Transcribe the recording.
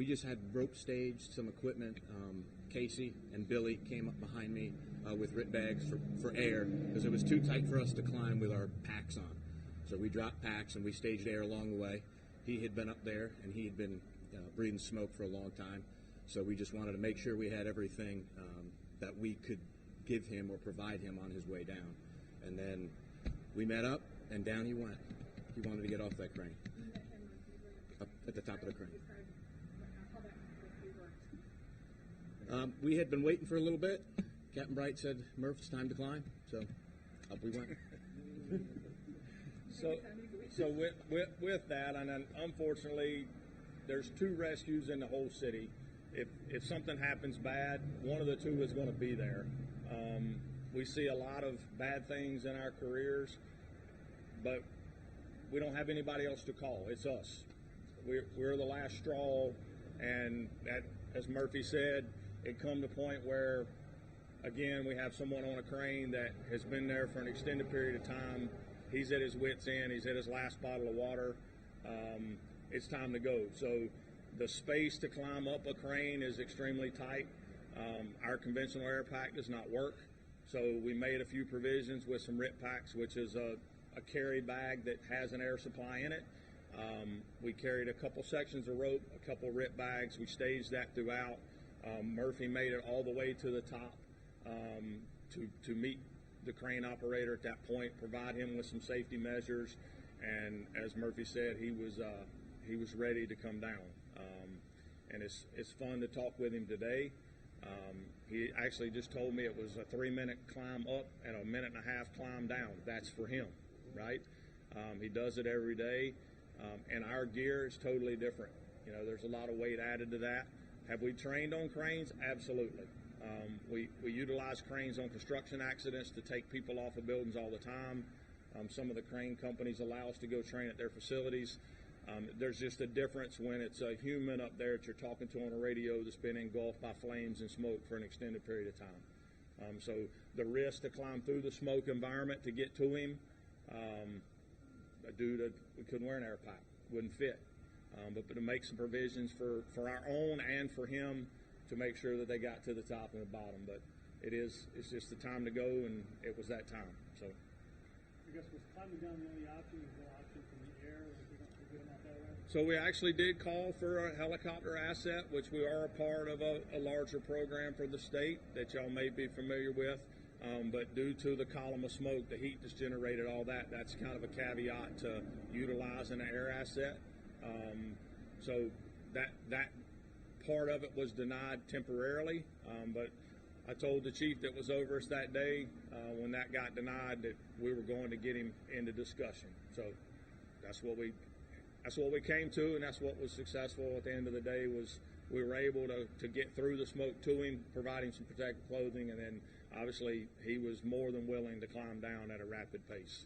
we just had rope staged some equipment. Casey and Billy came up behind me with RIT bags for air because it was too tight for us to climb with our packs on. So we dropped packs and we staged air along the way. He had been up there and he had been breathing smoke for a long time. So we just wanted to make sure we had everything that we could give him or provide him on his way down. And then we met up and down he went. He wanted to get off that crane. Up at the top of the crane. We had been waiting for a little bit. Captain Bright said, "Murph, it's time to climb." So up we went. So with that, and then unfortunately, there's 2 rescues in the whole city. If something happens bad, one of the 2 is going to be there. We see a lot of bad things in our careers, but we don't have anybody else to call. It's us. We're the last straw, and that, as Murphy said, it come to a point where, again, we have someone on a crane that has been there for an extended period of time. He's at his wit's end. He's at his last bottle of water. It's time to go. So the space to climb up a crane is extremely tight. Our conventional air pack does not work. So we made a few provisions with some RIT packs, which is a carry bag that has an air supply in it. We carried a couple sections of rope, a couple RIT bags. We staged that throughout. Murphy made it all the way to the top to meet the crane operator at that point, provide him with some safety measures, and as Murphy said, he was ready to come down. And it's fun to talk with him today. He actually just told me it was a 3-minute climb up and a 1.5-minute climb down. That's for him, right? He does it every day, and our gear is totally different. You know, there's a lot of weight added to that. Have we trained on cranes? Absolutely. We utilize cranes on construction accidents to take people off of buildings all the time. Some of the crane companies allow us to go train at their facilities. There's just a difference when it's a human up there that you're talking to on a radio that's been engulfed by flames and smoke for an extended period of time. So the risk to climb through the smoke environment to get to him, we couldn't wear an air pack, wouldn't fit. But to make some provisions for our own and for him to make sure that they got to the top and the bottom. But it's just the time to go, and it was that time. So I guess was climbing down the only option? Is no option from the air? So we actually did call for a helicopter asset, which we are a part of a larger program for the state that y'all may be familiar with. But due to the column of smoke, the heat that's generated, all that's kind of a caveat to utilizing an air asset. So that part of it was denied temporarily. But I told the chief that was over us that day when that got denied that we were going to get him into discussion. So that's what we came to, and that's what was successful at the end of the day. Was we were able to get through the smoke to him, providing some protective clothing, and then obviously he was more than willing to climb down at a rapid pace.